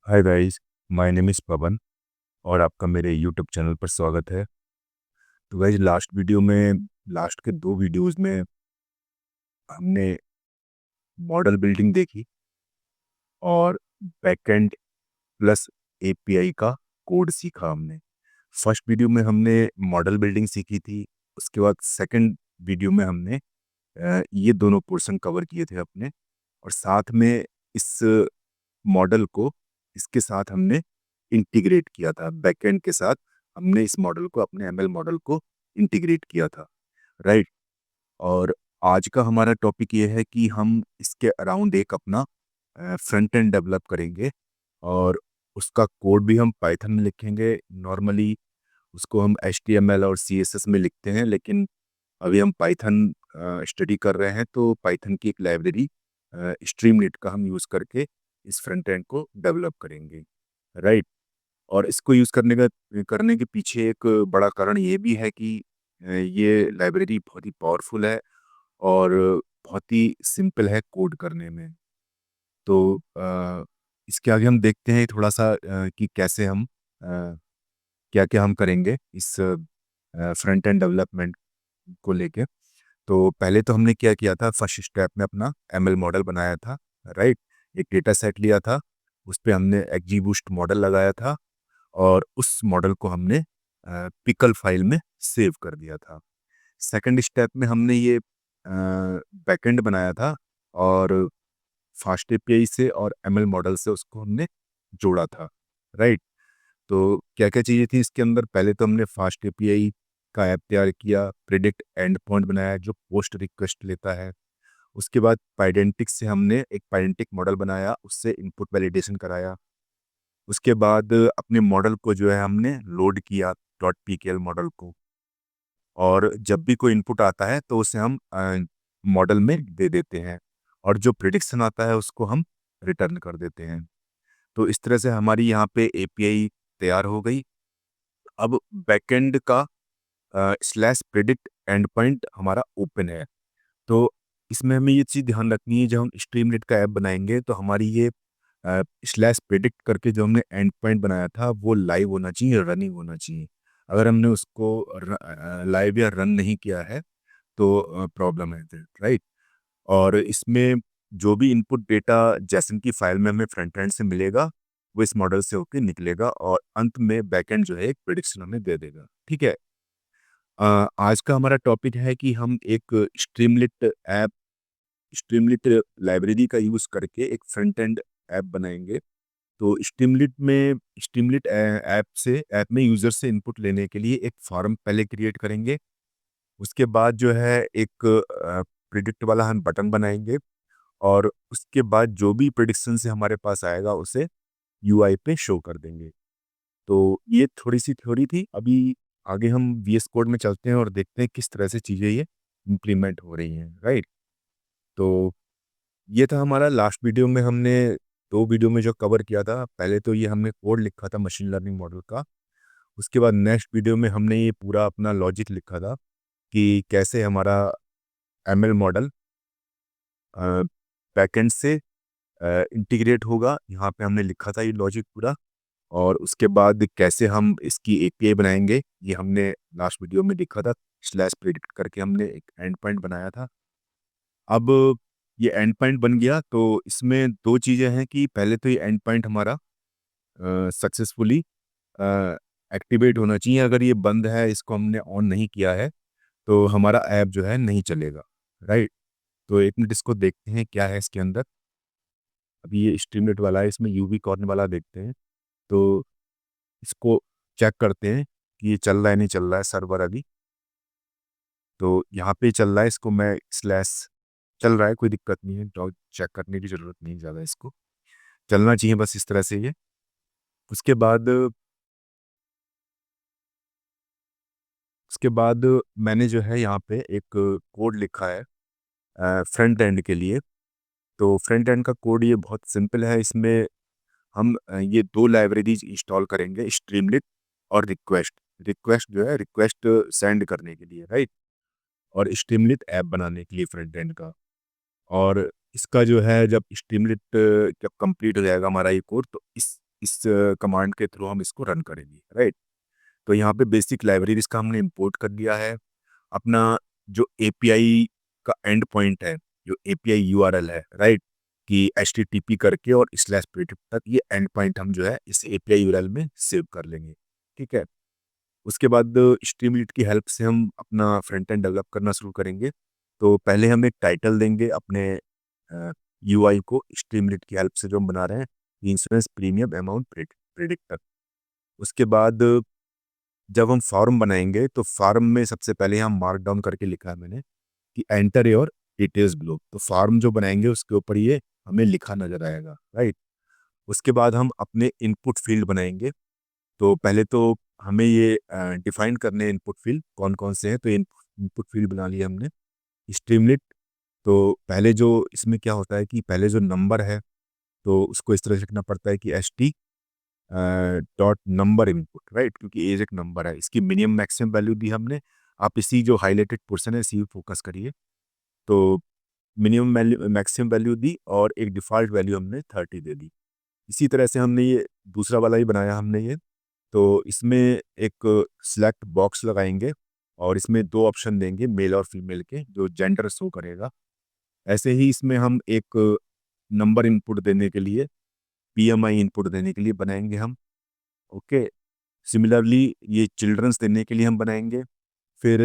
Hi guys, my name is Pavan और आपका मेरे यूट्यूब चैनल पर स्वागत है। तो गाइस, लास्ट के दो वीडियोस में हमने मॉडल बिल्डिंग देखी और बैकएंड प्लस एपीआई का कोड सीखा हमने। फर्स्ट वीडियो में हमने मॉडल बिल्डिंग सीखी थी। उसके बाद सेकंड वीडियो में हमने ये दोनों पोर्शन कवर किए थे अपने, और साथ में इस मॉडल को इसके साथ हमने इंटीग्रेट किया था। बैकएंड के साथ हमने इस मॉडल को, अपने एमएल मॉडल को इंटीग्रेट किया था, राइट। और आज का हमारा टॉपिक ये है कि हम इसके अराउंड एक अपना फ्रंट एंड डेवलप करेंगे, और उसका कोड भी हम पाइथन में लिखेंगे। नॉर्मली उसको हम एचटीएमएल और सीएसएस में लिखते हैं, लेकिन अभी हम पाइथन स्टडी कर रहे हैं, तो पाइथन की एक लाइब्रेरी स्ट्रीमलीट का हम यूज़ करके इस फ्रंट एंड को डेवलप करेंगे, राइट। और इसको यूज़ करने के पीछे एक बड़ा कारण ये भी है कि ये लाइब्रेरी बहुत ही पावरफुल है और बहुत ही सिंपल है कोड करने में। तो इसके आगे हम देखते हैं थोड़ा सा कि कैसे हम क्या क्या हम करेंगे इस फ्रंट एंड डेवलपमेंट को लेके। तो पहले तो हमने क्या किया था, फर्स्ट स्टेप में अपना एमएल मॉडल बनाया था, राइट। एक डेटा सेट लिया था, उस पे हमने एक्जीबूस्ट मॉडल लगाया था, और उस मॉडल को हमने पिकल फाइल में सेव कर दिया था। सेकंड स्टेप में हमने ये बैकएंड बनाया था, और फास्ट एपीआई से और एमएल मॉडल से उसको हमने जोड़ा था, राइट। तो क्या क्या चीज़ें थी इसके अंदर, पहले तो हमने फास्ट एपीआई का ऐप तैयार किया, प्रिडिक्ट एंड पॉइंट बनाया जो पोस्ट रिक्वेस्ट लेता है। उसके बाद पाइडेंटिक से हमने एक पाइडेंटिक मॉडल बनाया, उससे इनपुट वैलिडेशन कराया। उसके बाद अपने मॉडल को जो है हमने लोड किया, डॉट पीकेएल मॉडल को, और जब भी कोई इनपुट आता है तो उसे हम मॉडल में दे देते हैं, और जो प्रिडिक्शन आता है उसको हम रिटर्न कर देते हैं। तो इस तरह से हमारी यहाँ पे एपीआई तैयार हो गई। अब बैकएंड का स्लैश प्रिडिक्ट एंड पॉइंट हमारा ओपन है। तो इसमें हमें ये चीज़ ध्यान रखनी है, जब हम स्ट्रीमलीट का ऐप बनाएंगे तो हमारी ये स्लैश प्रिडिक्ट करके जो हमने एंड पॉइंट बनाया था वो लाइव होना चाहिए, रनिंग होना चाहिए। अगर हमने उसको लाइव या रन नहीं किया है तो प्रॉब्लम है, राइट। और इसमें जो भी इनपुट डेटा जैसन की फाइल में हमें फ्रंट एंड से मिलेगा, वो इस मॉडल से होकर निकलेगा, और अंत में बैकएंड जो है एक प्रिडिक्शन हमें दे देगा, ठीक है। आज का हमारा टॉपिक है कि हम एक स्ट्रीमलीट लाइब्रेरी का यूज़ करके एक फ्रंट एंड ऐप बनाएंगे। तो स्ट्रीमलीट ऐप में यूज़र से इनपुट लेने के लिए एक फॉर्म पहले क्रिएट करेंगे। उसके बाद जो है एक प्रिडिक्ट वाला हम बटन बनाएंगे, और उसके बाद जो भी प्रिडिक्शन से हमारे पास आएगा उसे यूआई पे शो कर देंगे। तो ये थोड़ी सी थ्योरी थी। अभी आगे हम वीएस कोड में चलते हैं और देखते हैं किस तरह से चीज़ें ये इम्प्लीमेंट हो रही हैं, राइट। तो ये था हमारा लास्ट वीडियो में हमने दो वीडियो में जो कवर किया था। पहले तो ये हमने कोड लिखा था मशीन लर्निंग मॉडल का। उसके बाद नेक्स्ट वीडियो में हमने ये पूरा अपना लॉजिक लिखा था कि कैसे हमारा एमएल मॉडल बैकएंड से इंटीग्रेट होगा। यहाँ पे हमने लिखा था ये लॉजिक पूरा, और उसके बाद कैसे हम इसकी एपीआई बनाएंगे ये हमने लास्ट वीडियो में लिखा था। स्लैश प्रिडिक्ट करके हमने एक एंड पॉइंट बनाया था। अब ये एंड पॉइंट बन गया, तो इसमें दो चीज़ें हैं कि पहले तो ये एंड पॉइंट हमारा सक्सेसफुली एक्टिवेट होना चाहिए। अगर ये बंद है, इसको हमने ऑन नहीं किया है, तो हमारा ऐप जो है नहीं चलेगा, राइट। तो एक मिनट इसको देखते हैं क्या है इसके अंदर। अभी ये स्ट्रीमलेट वाला है, इसमें यूवी कॉर्न वाला देखते हैं। तो इसको चेक करते हैं कि ये चल रहा है नहीं चल रहा है सर्वर अभी। तो यहाँ पे चल रहा है, इसको मैं स्लैश चल रहा है, कोई दिक्कत नहीं है, तो चेक करने की ज़रूरत नहीं ज़्यादा, इसको चलना चाहिए बस इस तरह से ये। उसके बाद उसके बाद मैंने जो है यहाँ पे एक कोड लिखा है फ्रंट एंड के लिए। तो फ्रंट एंड का कोड ये बहुत सिंपल है। इसमें हम ये दो लाइब्रेरीज इंस्टॉल करेंगे, स्ट्रीमलीट और रिक्वेस्ट। रिक्वेस्ट जो है, रिक्वेस्ट सेंड करने के लिए, राइट, और स्ट्रीमलीट ऐप बनाने के लिए फ्रंट एंड का। और इसका जो है, जब स्ट्रीमलीट जब कंप्लीट हो जाएगा हमारा ये कोड, तो इस इस कमांड के थ्रू हम इसको रन करेंगे, राइट। तो यहाँ पे बेसिक लाइब्रेरीज का हमने इंपोर्ट कर दिया है। अपना जो एपीआई का एंड पॉइंट है, जो एपीआई यूआरएल है, राइट, कि HTTP करके और स्लैश प्रिडिक्ट तक, ये एंड पॉइंट हम जो है इस एपीआई यूआरएल में सेव कर लेंगे। ठीक है। उसके बाद स्ट्रीमलीट की हेल्प से हम अपना फ्रंट एंड डेवलप करना शुरू करेंगे। तो पहले हम एक टाइटल देंगे अपने यूआई को स्ट्रीमलीट की हेल्प से जो हम बना रहे हैं, इंश्योरेंस प्रीमियम अमाउंट प्रिडिक्टर। उसके बाद जब हम फॉर्म बनाएंगे तो फॉर्म में सबसे पहले हम मार्क डाउन करके लिखा है मैंने कि एंटर योर डिटेल्स बिलो। तो फॉर्म जो बनाएंगे उसके ऊपर ये हमें लिखा नजर आएगा, राइट। उसके बाद हम अपने इनपुट फील्ड बनाएंगे। तो पहले तो हमें ये डिफाइन करने इनपुट फील्ड कौन कौन से हैं। तो इनपुट फील्ड बना लिया हमने स्ट्रीमलीट। तो पहले जो इसमें क्या होता है कि पहले जो नंबर है तो उसको इस तरह से लिखना पड़ता है कि ST dot number input, right, क्योंकि एज एक नंबर है। इसकी मिनिमम मैक्सिमम वैल्यू दी हमने। आप इसी जो हाईलाइटेड पोर्शन है इसी पे फोकस करिए। तो मिनिमम वैल्यू मैक्सिमम वैल्यू दी और एक डिफ़ॉल्ट वैल्यू हमने 30 दे दी। इसी तरह से हमने ये दूसरा वाला ही बनाया हमने ये। तो इसमें एक सिलेक्ट बॉक्स लगाएंगे और इसमें दो ऑप्शन देंगे मेल और फीमेल के, जो जेंडर शो करेगा। ऐसे ही इसमें हम एक नंबर इनपुट देने के लिए, PMI इनपुट देने के लिए बनाएंगे हम। ओके। सिमिलरली ये चिल्ड्रंस देने के लिए हम बनाएंगे। फिर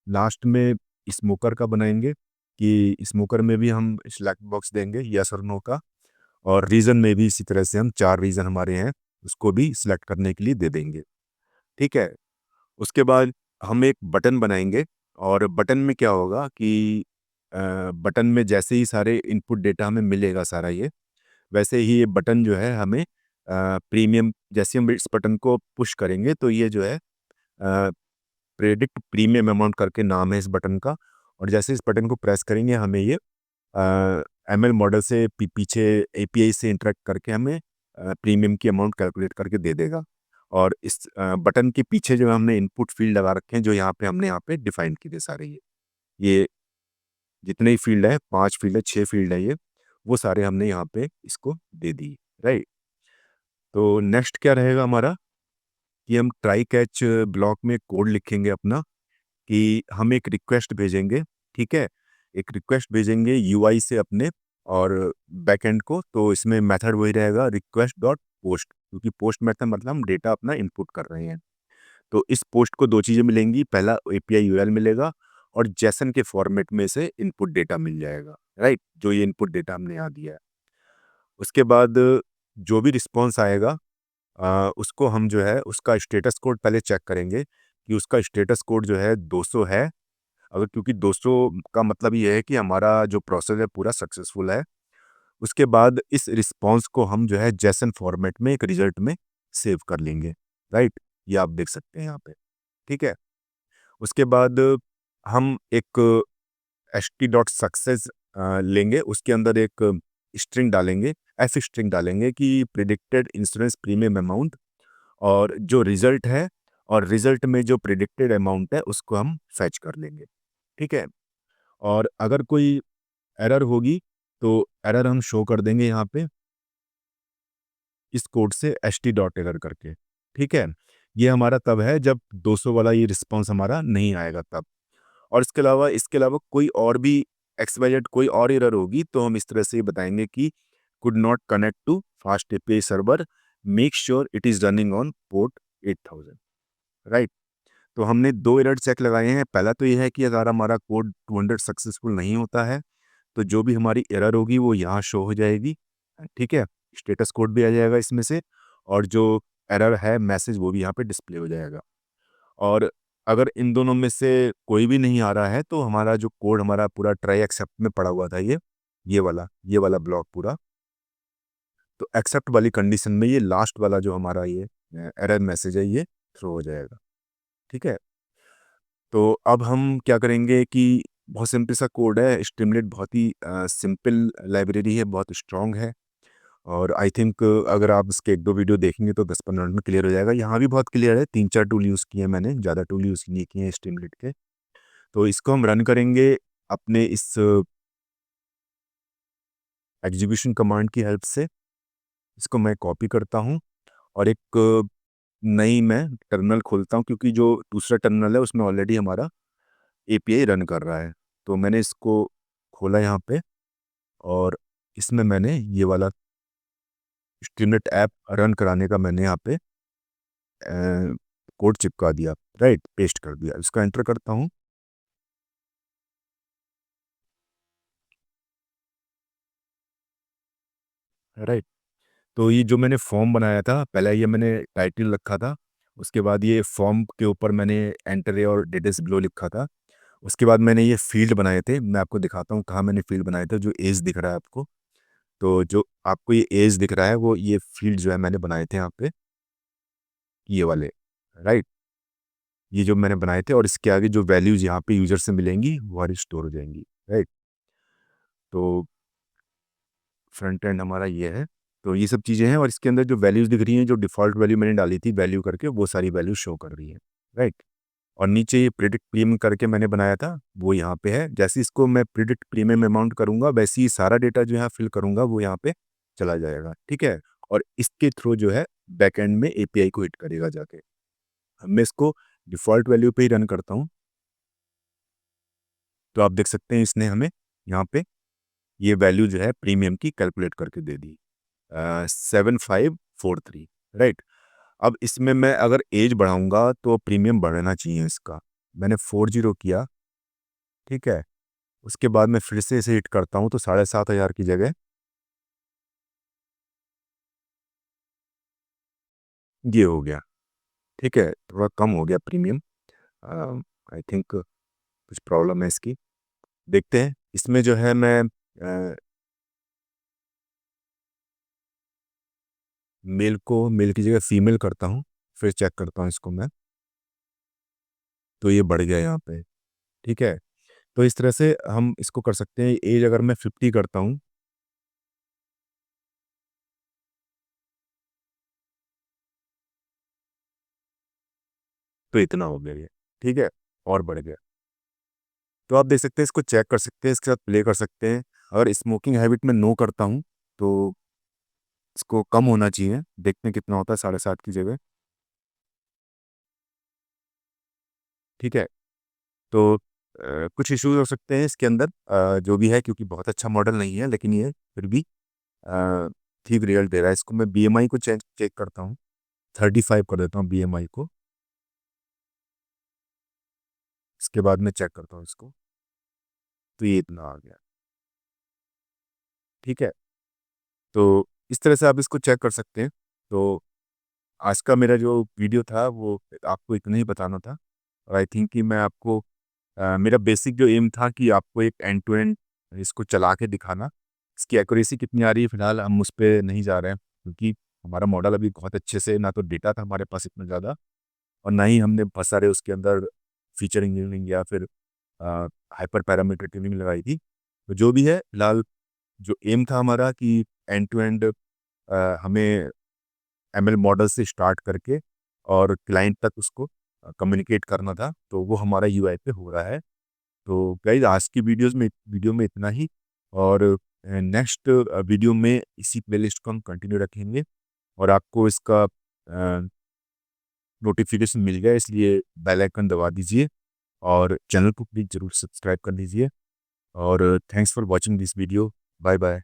लास्ट में स्मोकर का बनाएंगे कि स्मोकर में भी हम सिलेक्ट बॉक्स देंगे यस और नो का। और रीज़न में भी इसी तरह से हम 4 रीज़न हमारे हैं उसको भी सिलेक्ट करने के लिए दे देंगे। ठीक है। उसके बाद हम एक बटन बनाएंगे और बटन में क्या होगा कि बटन में जैसे ही सारे इनपुट डेटा हमें मिलेगा सारा ये, वैसे ही ये बटन जो है हमें प्रीमियम, जैसे हम इस बटन को पुश करेंगे तो ये जो है प्रेडिक्ट प्रीमियम अमाउंट करके नाम है इस बटन का। और जैसे इस बटन को प्रेस करेंगे हमें ये ML मॉडल से पीछे API से इंटरेक्ट करके हमें प्रीमियम की अमाउंट कैलकुलेट करके दे देगा। और इस बटन के पीछे जो हमने इनपुट फील्ड लगा रखे हैं, जो यहाँ पे हमने यहाँ पे डिफाइन किए सारे ये जितने ही फील्ड है, 5 फील्ड है, 6 फील्ड है, ये वो सारे हमने यहाँ पे इसको दे दिए, राइट। तो नेक्स्ट क्या रहेगा हमारा कि हम ट्राई कैच ब्लॉक में कोड लिखेंगे अपना कि हम एक रिक्वेस्ट भेजेंगे। ठीक है। एक रिक्वेस्ट भेजेंगे यूआई से अपने और बैकएंड को। तो इसमें मेथड वही रहेगा रिक्वेस्ट डॉट पोस्ट, क्योंकि पोस्ट मेथड मतलब हम डेटा अपना इनपुट कर रहे हैं। तो इस पोस्ट को दो चीज़ें मिलेंगी, पहला एपीआई यूआरएल मिलेगा और जेसन के फॉर्मेट में से इनपुट डेटा मिल जाएगा, राइट, जो ये इनपुट डेटा हमने यहाँ दिया है। उसके बाद जो भी रिस्पॉन्स आएगा उसको हम जो है उसका स्टेटस कोड पहले चेक करेंगे कि उसका स्टेटस कोड जो है 200 है। अगर, क्योंकि 200 का मतलब ये है कि हमारा जो प्रोसेस है पूरा सक्सेसफुल है। उसके बाद इस रिस्पॉन्स को हम जो है जेसन फॉर्मेट में एक रिजल्ट में सेव कर लेंगे, राइट। ये आप देख सकते हैं यहाँ पे। ठीक है। उसके बाद हम एक ht.success लेंगे, उसके अंदर एक स्ट्रिंग डालेंगे, एफ स्ट्रिंग डालेंगे कि प्रिडिक्टेड इंश्योरेंस प्रीमियम अमाउंट, और जो रिजल्ट है और रिजल्ट में जो प्रिडिक्टेड अमाउंट है उसको हम फैच कर लेंगे। ठीक है। और अगर कोई एरर होगी तो एरर हम शो कर देंगे यहाँ पे इस कोड से ht.error करके। ठीक है। ये हमारा तब है जब 200 वाला ये रिस्पॉन्स हमारा नहीं आएगा तब। और इसके अलावा कोई और भी XYZ कोई और एरर होगी तो हम इस तरह से बताएंगे कि could not connect to fast API server, make sure it is running on port 8000, right. तो हमने दो एरर चेक लगाए हैं। पहला तो यह है कि अगर हमारा कोड 200 सक्सेसफुल नहीं होता है तो जो भी हमारी एरर होगी वो यहाँ शो हो जाएगी। ठीक है। स्टेटस कोड भी आ जाएगा इसमें से, और जो एरर है मैसेज वो भी यहाँ पे डिस्प्ले हो जाएगा। और अगर इन दोनों में से कोई भी नहीं आ रहा है तो हमारा जो कोड हमारा पूरा ट्राई एक्सेप्ट में पड़ा हुआ था, ये वाला ब्लॉक पूरा, तो एक्सेप्ट वाली कंडीशन में ये लास्ट वाला जो हमारा ये एरर मैसेज है ये थ्रो हो जाएगा। ठीक है। तो अब हम क्या करेंगे कि बहुत सिंपल सा कोड है। स्ट्रीमलीट बहुत ही सिंपल लाइब्रेरी है, बहुत स्ट्रॉन्ग है। और आई थिंक अगर आप इसके एक दो वीडियो देखेंगे तो 10-15 मिनट में क्लियर हो जाएगा। यहाँ भी बहुत क्लियर है, 3-4 टूल यूज़ किए हैं मैंने, ज़्यादा टूल यूज़ नहीं किए हैं स्ट्रीमलीट के। तो इसको हम रन करेंगे अपने इस एग्जीक्यूशन कमांड की हेल्प से। इसको मैं कॉपी करता हूँ और एक नई मैं टर्मिनल खोलता हूँ, क्योंकि जो दूसरा टर्मिनल है उसमें ऑलरेडी हमारा एपीआई रन कर रहा है। तो मैंने इसको खोला यहाँ पे और इसमें मैंने ये वाला स्ट्रीमनेट ऐप रन कराने का मैंने यहाँ पे कोड चिपका दिया, राइट, पेस्ट कर दिया। इसका एंटर करता हूँ। राइट, तो ये जो मैंने फॉर्म बनाया था, पहले ये मैंने टाइटल रखा था, उसके बाद ये फॉर्म के ऊपर मैंने एंटर और डिटेल्स बिलो लिखा था। उसके बाद मैंने ये फील्ड बनाए थे, मैं आपको दिखाता हूँ कहाँ मैंने फील्ड बनाए थे। जो एज दिख रहा है आपको, तो जो आपको ये एज दिख रहा है वो ये फील्ड जो है मैंने बनाए थे यहाँ पे, ये वाले, राइट, ये जो मैंने बनाए थे। और इसके आगे जो वैल्यूज़ यहाँ पे यूजर से मिलेंगी वो हमारी स्टोर हो जाएंगी, राइट। तो फ्रंट एंड हमारा ये है। तो ये सब चीज़ें हैं और इसके अंदर जो वैल्यूज़ दिख रही हैं, जो डिफ़ॉल्ट वैल्यू मैंने डाली थी वैल्यू करके, वो सारी वैल्यू शो कर रही है, राइट। और नीचे ये प्रिडिक्ट प्रीमियम करके मैंने बनाया था, वो यहाँ पे है। जैसे इसको मैं प्रिडिक्ट प्रीमियम अमाउंट करूँगा, वैसे ही सारा डेटा जो यहाँ फिल करूँगा वो यहाँ पे चला जाएगा, ठीक है। और इसके थ्रू जो है बैकएंड में एपीआई को हिट करेगा जाके। अब मैं इसको डिफ़ॉल्ट वैल्यू पे ही रन करता हूँ, तो आप देख सकते हैं इसने हमें यहाँ पे ये वैल्यू जो है प्रीमियम की कैलकुलेट करके दे दी, 7543, राइट। अब इसमें मैं अगर एज बढ़ाऊंगा तो प्रीमियम बढ़ना चाहिए इसका। मैंने 40 किया, ठीक है। उसके बाद मैं फिर से इसे हिट करता हूँ तो 7500 की जगह ये हो गया, ठीक है। थोड़ा कम हो गया प्रीमियम, आई थिंक कुछ प्रॉब्लम है इसकी। देखते हैं इसमें जो है मैं मेल की जगह फीमेल करता हूँ, फिर चेक करता हूँ इसको मैं, तो ये बढ़ गया यहाँ पे, ठीक है। तो इस तरह से हम इसको कर सकते हैं। एज अगर मैं 50 करता हूँ, तो इतना हो गया ये, ठीक है, और बढ़ गया। तो आप देख सकते हैं, इसको चेक कर सकते हैं, इसके साथ प्ले कर सकते हैं। अगर स्मोकिंग हैबिट में नो करता हूँ तो इसको कम होना चाहिए, देखते हैं कितना होता है 7.5 की जगह, ठीक है। तो कुछ इश्यूज हो सकते हैं इसके अंदर, जो भी है, क्योंकि बहुत अच्छा मॉडल नहीं है, लेकिन ये फिर भी ठीक रिजल्ट दे रहा है। इसको मैं बीएमआई को चेक करता हूँ, 35 कर देता हूँ बीएमआई को। इसके बाद मैं चेक करता हूँ इसको, तो ये इतना आ गया, ठीक है। तो इस तरह से आप इसको चेक कर सकते हैं। तो आज का मेरा जो वीडियो था वो आपको इतना ही बताना था। और आई थिंक कि मैं आपको मेरा बेसिक जो एम था कि आपको एक एंड टू एंड इसको चला के दिखाना। इसकी एक्यूरेसी कितनी आ रही है फिलहाल हम उस पर नहीं जा रहे हैं, क्योंकि हमारा मॉडल अभी बहुत अच्छे से, ना तो डेटा था हमारे पास इतना ज़्यादा, और ना ही हमने बहुत सारे उसके अंदर फीचर इंजीनियरिंग या फिर हाइपर पैरामीटर ट्यूनिंग लगाई थी। तो जो भी है फिलहाल, जो एम था हमारा कि एंड टू एंड हमें एमएल मॉडल से स्टार्ट करके और क्लाइंट तक उसको कम्युनिकेट करना था, तो वो हमारा यूआई पे हो रहा है। तो गाइस, आज की वीडियो में इतना ही। और नेक्स्ट वीडियो में इसी प्लेलिस्ट को हम कंटिन्यू रखेंगे। और आपको इसका नोटिफिकेशन मिल गया, इसलिए बेल आइकन दबा दीजिए और चैनल को प्लीज़ ज़रूर सब्सक्राइब कर लीजिए। और thanks for watching this video. Bye bye.